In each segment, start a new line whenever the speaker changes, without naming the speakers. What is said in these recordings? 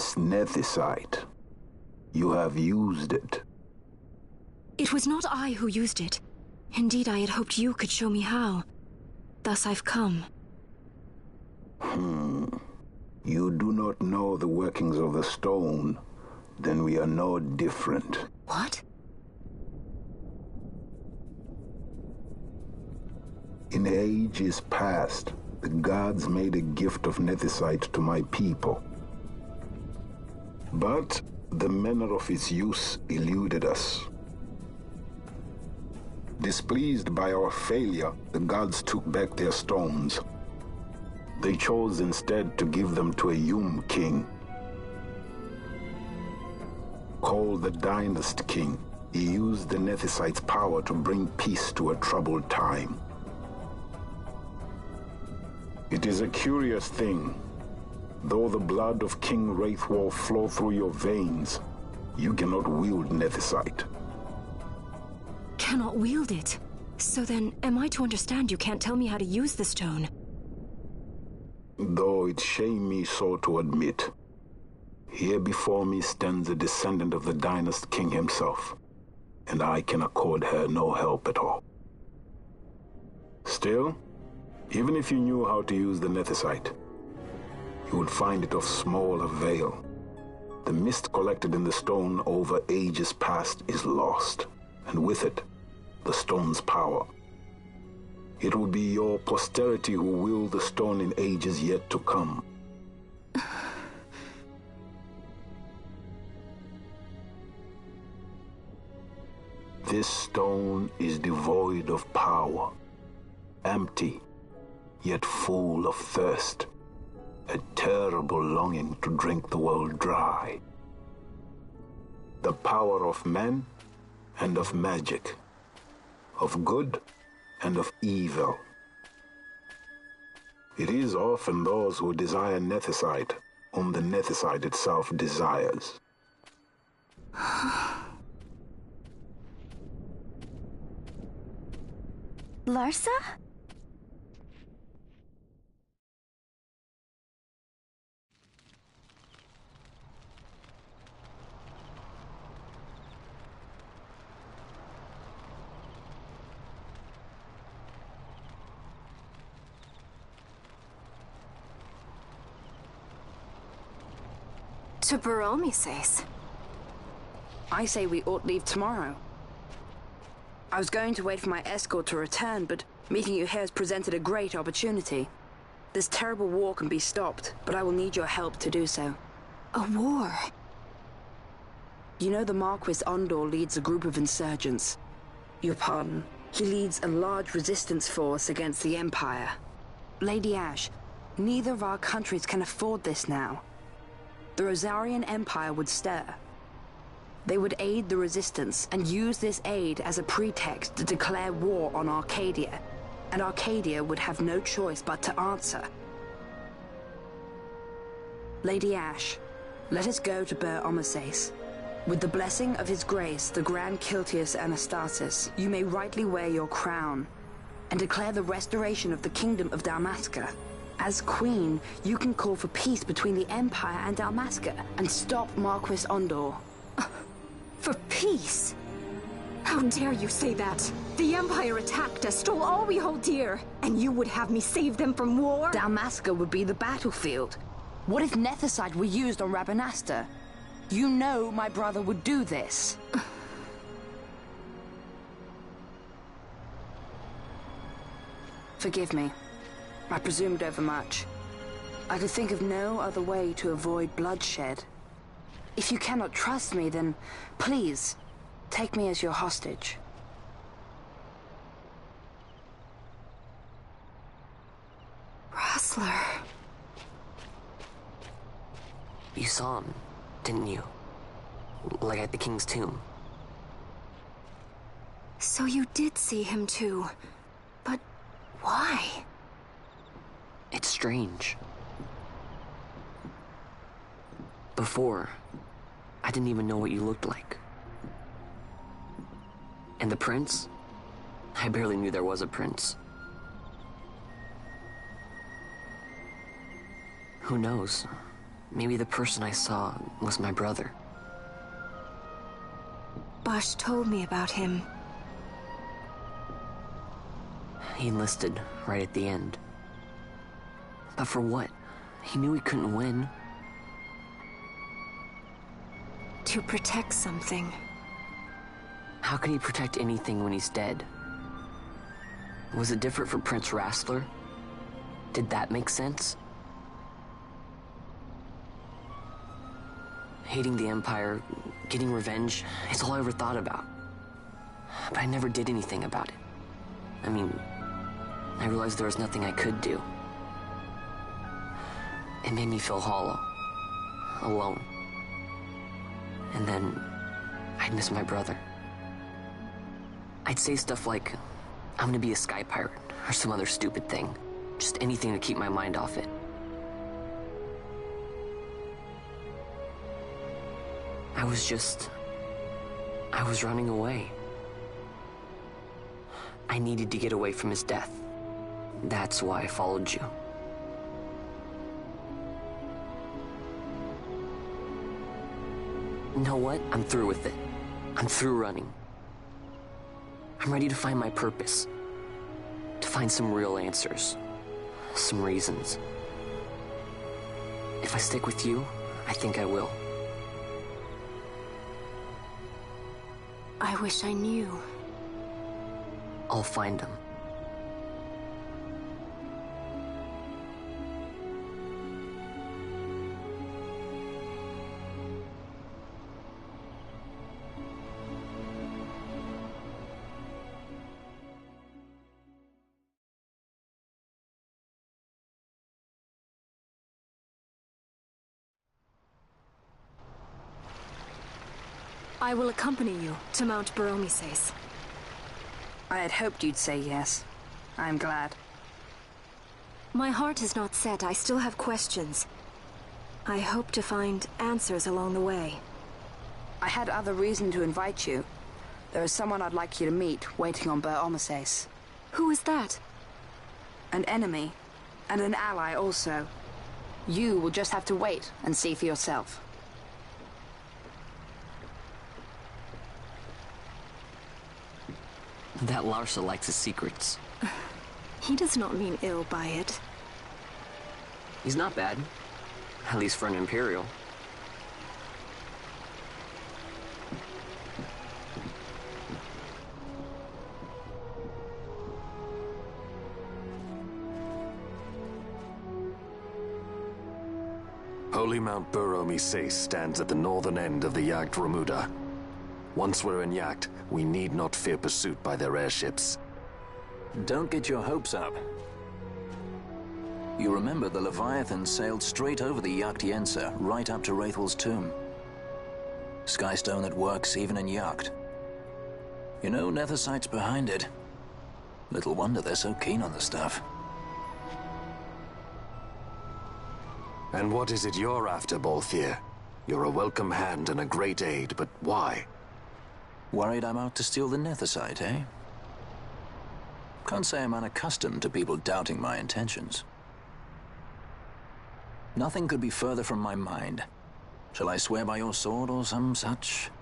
This nethicite. You have used it.
It was not I who used it. Indeed, I had hoped you could show me how. Thus I've come.
You do not know the workings of the stone. Then we are no different.
What?
In ages past, the gods made a gift of nethicite to my people. But the manner of its use eluded us. Displeased by our failure, the gods took back their stones. They chose instead to give them to a Yum king. Called the Dynast King, he used the nethicite's power to bring peace to a troubled time. It is a curious thing. Though the blood of King Wraithwall flow through your veins, you cannot wield nethicite.
Cannot wield it? So then, am I to understand you can't tell me how to use the stone?
Though it shame me so to admit, here before me stands a descendant of the Dynast King himself, and I can accord her no help at all. Still, even if you knew how to use the nethicite, you would find it of small avail. The mist collected in the stone over ages past is lost, and with it, the stone's power. It will be your posterity who wield the stone in ages yet to come. This stone is devoid of power, empty, yet full of thirst, a terrible longing to drink the world dry. The power of men and of magic, of good and of evil. It is often those who desire nethicite whom the nethicite itself desires.
Larsa?
To Baromi says.
I say we ought leave tomorrow. I was going to wait for my escort to return, but meeting you here has presented a great opportunity. This terrible war can be stopped, but I will need your help to do so.
A war?
You know the Marquis Ondor leads a group of insurgents. Your pardon. He leads a large resistance force against the Empire. Lady Ash, neither of our countries can afford this now. The Rosarian Empire would stir. They would aid the resistance and use this aid as a pretext to declare war on Arcadia, and Arcadia would have no choice but to answer. Lady Ash, let us go to Bur Omasace. With the blessing of his grace, the Grand Kiltius Anastasis, you may rightly wear your crown and declare the restoration of the Kingdom of Dalmasca. As Queen, you can call for peace between the Empire and Dalmasca and stop Marquis Ondor.
For peace? How dare you say that? The Empire attacked us, stole all we hold dear, and you would have me save them from war?
Dalmasca would be the battlefield. What if nethicite were used on Rabanasta? You know my brother would do this. Forgive me. I presumed overmuch. I could think of no other way to avoid bloodshed. If you cannot trust me, then please, take me as your hostage.
Rustler.
You saw him, didn't you? Like at the King's tomb.
So you did see him too. But why?
It's strange. Before, I didn't even know what you looked like. And the prince? I barely knew there was a prince. Who knows? maybe the person I saw was my brother.
Bosch told me about him.
He enlisted right at the end. But for what? He knew he couldn't win.
To protect something.
How can he protect anything when he's dead? Was it different for Prince Rastler? Did that make sense? Hating the Empire, getting revenge, it's all I ever thought about. But I never did anything about it. I mean, I realized there was nothing I could do. It made me feel hollow, alone. And then I'd miss my brother. I'd say stuff like, I'm gonna be a sky pirate, or some other stupid thing. Just anything to keep my mind off it. I was running away. I needed to get away from his death. That's why I followed you. You know what? I'm through with it. I'm through running. I'm ready to find my purpose. To find some real answers. Some reasons. If I stick with you, I think I will.
I wish I knew.
I'll find them.
I will accompany you to Mount Baromises.
I had hoped you'd say yes. I'm glad.
My heart is not set. I still have questions. I hope to find answers along the way.
I had other reason to invite you. There is someone I'd like you to meet waiting on Baromises.
Who is that?
An enemy, and an ally also. You will just have to wait and see for yourself.
That Larsa likes his secrets.
He does not mean ill by it.
He's not bad. At least for an Imperial.
Holy Mount Baromises stands at the northern end of the Yacht Remuda. Once we're in Yacht, we need not fear pursuit by their airships.
Don't get your hopes up. You remember the Leviathan sailed straight over the Yacht Yensa, right up to Wraithel's tomb. Skystone that works even in Yacht. You know, Nethersight's behind it. Little wonder they're so keen on the stuff.
And what is it you're after, Balthier? You're a welcome hand and a great aid, but why?
Worried I'm out to steal the Nethersight, eh? Can't say I'm unaccustomed to people doubting my intentions. Nothing could be further from my mind. Shall I swear by your sword or some such?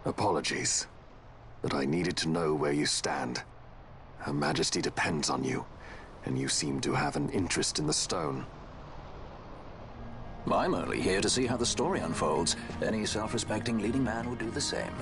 Apologies, but I needed to know where you stand. Her Majesty depends on you, and you seem to have an interest in the stone.
I'm only here to see how the story unfolds. Any self-respecting leading man would do the same.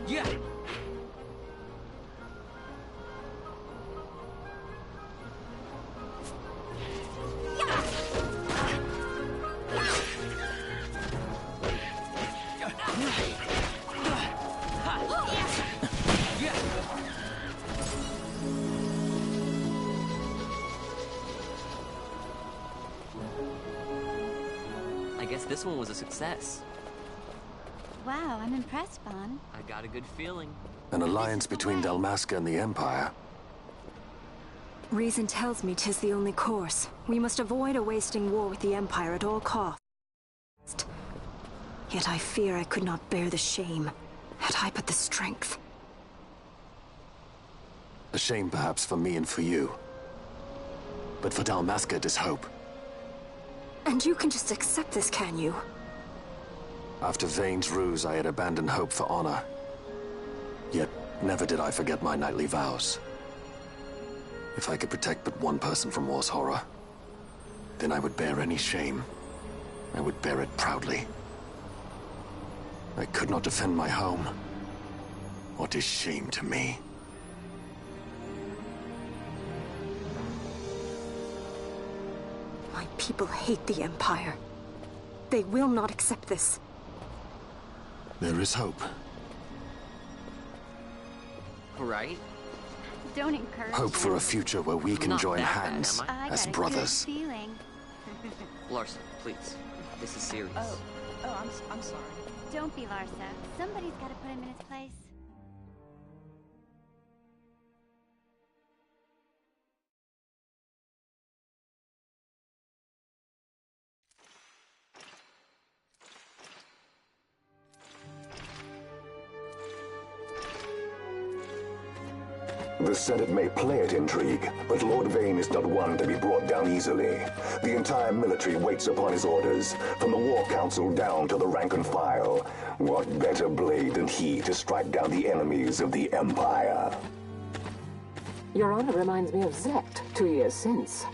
Yeah.
I guess this one was a success.
Wow, I'm impressed, Bon.
I got a good feeling.
An alliance between Dalmasca and the Empire.
Reason tells me 'tis the only course. We must avoid a wasting war with the Empire at all costs. Yet I fear I could not bear the shame, had I but the strength.
A shame perhaps for me and for you. But for Dalmasca it is hope.
And you can just accept this, can you?
After Vane's ruse, I had abandoned hope for honor. Yet, never did I forget my knightly vows. If I could protect but one person from war's horror, then I would bear any shame. I would bear it proudly. I could not defend my home. What is shame to me?
My people hate the Empire. They will not accept this.
There is hope.
Right?
Don't encourage
Hope for a
him.
future where we can
Not
join
that bad,
hands
am I?
as
got a
brothers.
good feeling.
Larson, please. This is serious.
I'm sorry.
Don't be Larsa. Somebody's got to put him in his place.
The Senate may play at intrigue, but Lord Vane is not one to be brought down easily. The entire military waits upon his orders, from the War Council down to the rank and file. What better blade than he to strike down the enemies of the Empire?
Your Honor reminds me of Zect 2 years since.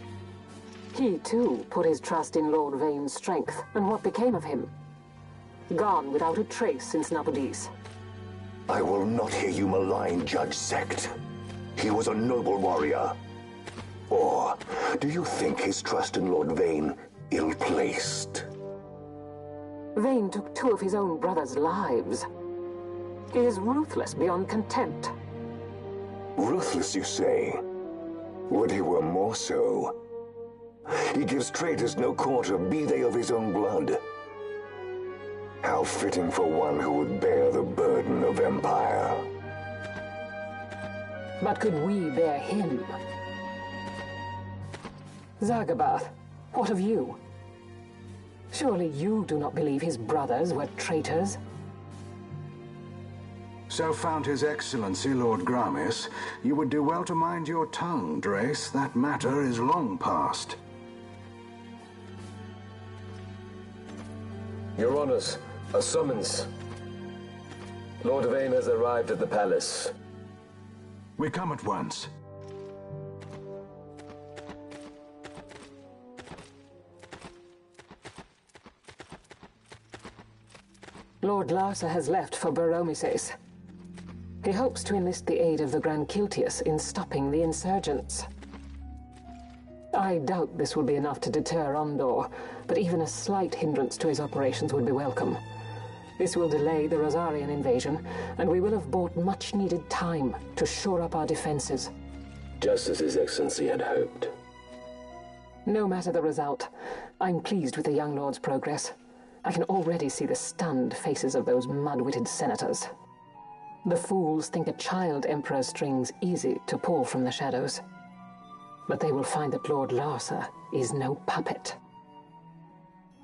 He, too, put his trust in Lord Vane's strength, and what became of him? Gone without a trace since Napodis.
I will not hear you malign Judge Zect. He was a noble warrior. Or do you think his trust in Lord Vane ill-placed?
Vane took 2 of his own brothers' lives. He is ruthless beyond contempt.
Ruthless, you say? Would he were more so? He gives traitors no quarter, be they of his own blood. How fitting for one who would bear the burden of empire.
But could we bear him? Zagabath, what of you? Surely you do not believe his brothers were traitors?
So found His Excellency Lord Gramis, you would do well to mind your tongue, Drace. That matter is long past.
Your Honors, a summons. Lord Vane has arrived at the palace.
We come at once.
Lord Larsa has left for Baromises. He hopes to enlist the aid of the Grand Kiltius in stopping the insurgents. I doubt this will be enough to deter Ondor, but even a slight hindrance to his operations would be welcome. This will delay the Rosarian invasion, and we will have bought much-needed time to shore up our defenses.
Just as His Excellency had hoped.
No matter the result, I'm pleased with the young lord's progress. I can already see the stunned faces of those mud-witted senators. The fools think a child emperor's strings easy to pull from the shadows. But they will find that Lord Larsa is no puppet.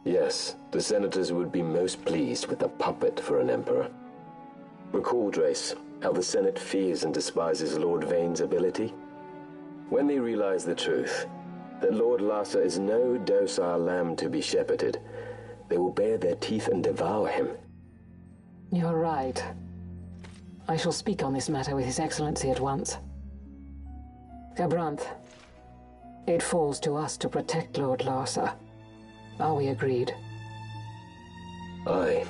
Yes, the senators would be most pleased with a puppet for an emperor. Recall, Drace, how the Senate fears and despises Lord Vane's ability. When they realize the truth, that Lord Larsa is no docile lamb to be shepherded, they will bare their teeth and devour him.
You're right. I shall speak on this matter with His Excellency at once. Gabranth, it falls to us to protect Lord Larsa. Are we agreed?
Aye.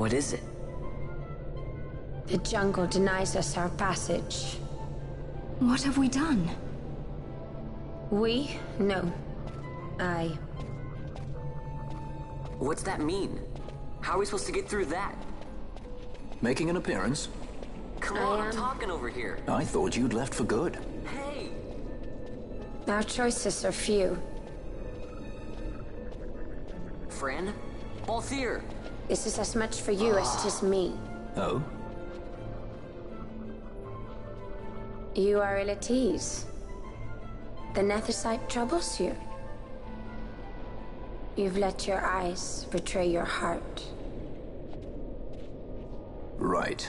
What is it?
The jungle denies us our passage.
What have we done?
We? No. I.
What's that mean? How are we supposed to get through that?
Making an appearance?
Come on, I'm talking over here.
I thought you'd left for good.
Hey!
Our choices are few.
Friend? Balthier!
This is as much for you as it is me.
Oh?
You are ill at ease. The Nethersite troubles you. You've let your eyes betray your heart.
Right.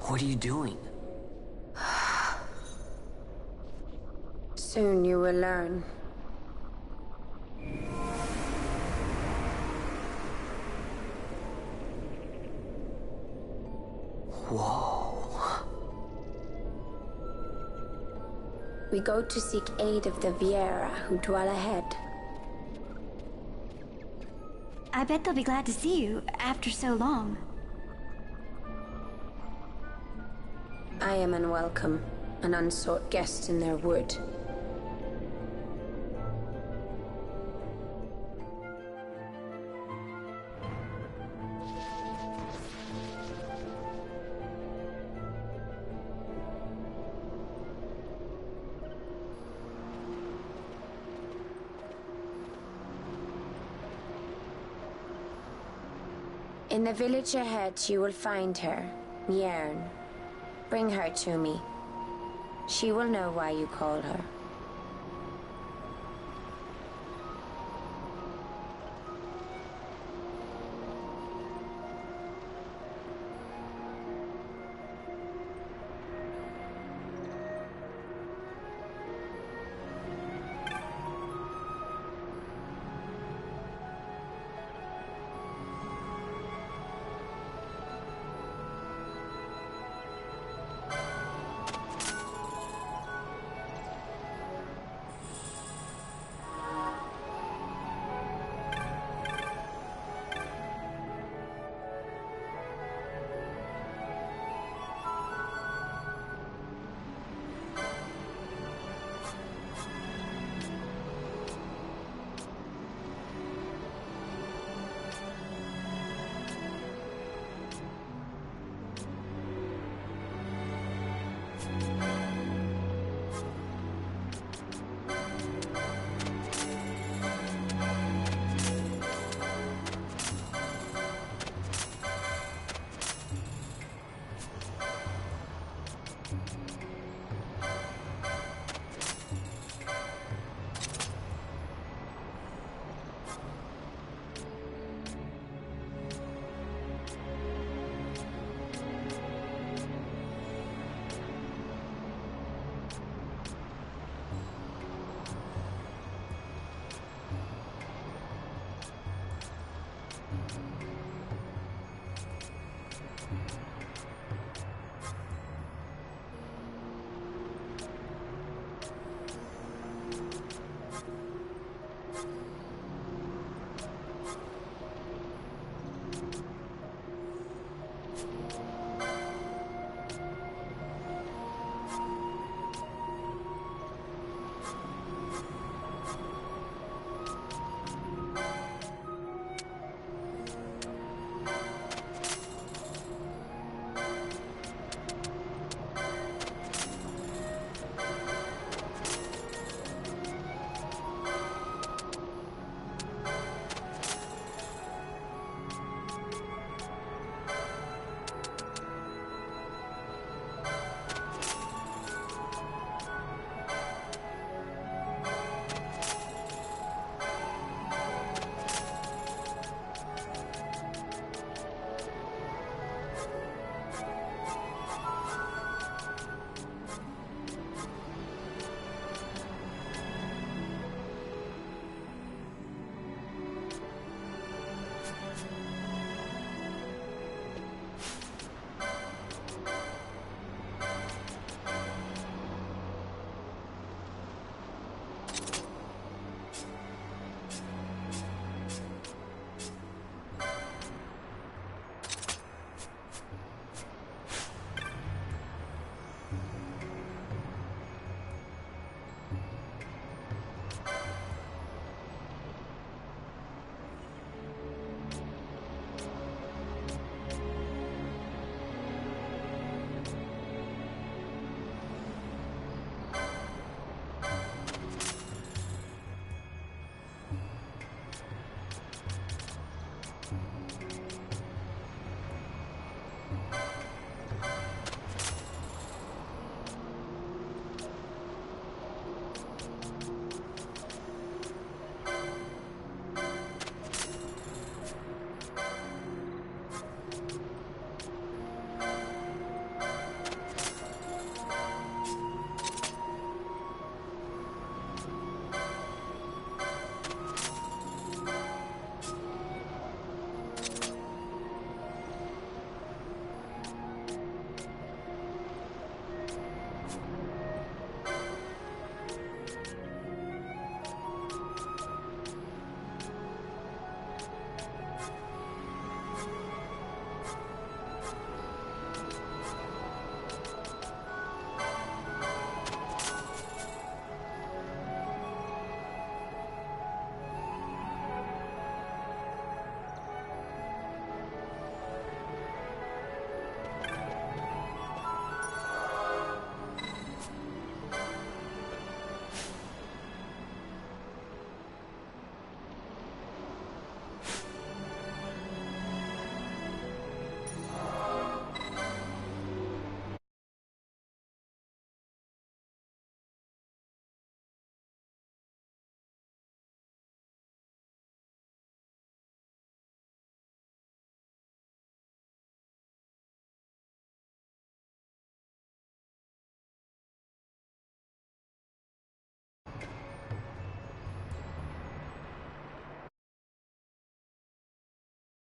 What are you doing?
Soon you will learn.
Whoa.
We go to seek aid of the Viera who dwell ahead.
I bet they'll be glad to see you after so long.
I am unwelcome, an unsought guest in their wood. In the village ahead, you will find her, Nyearn. Bring her to me. She will know why you called her.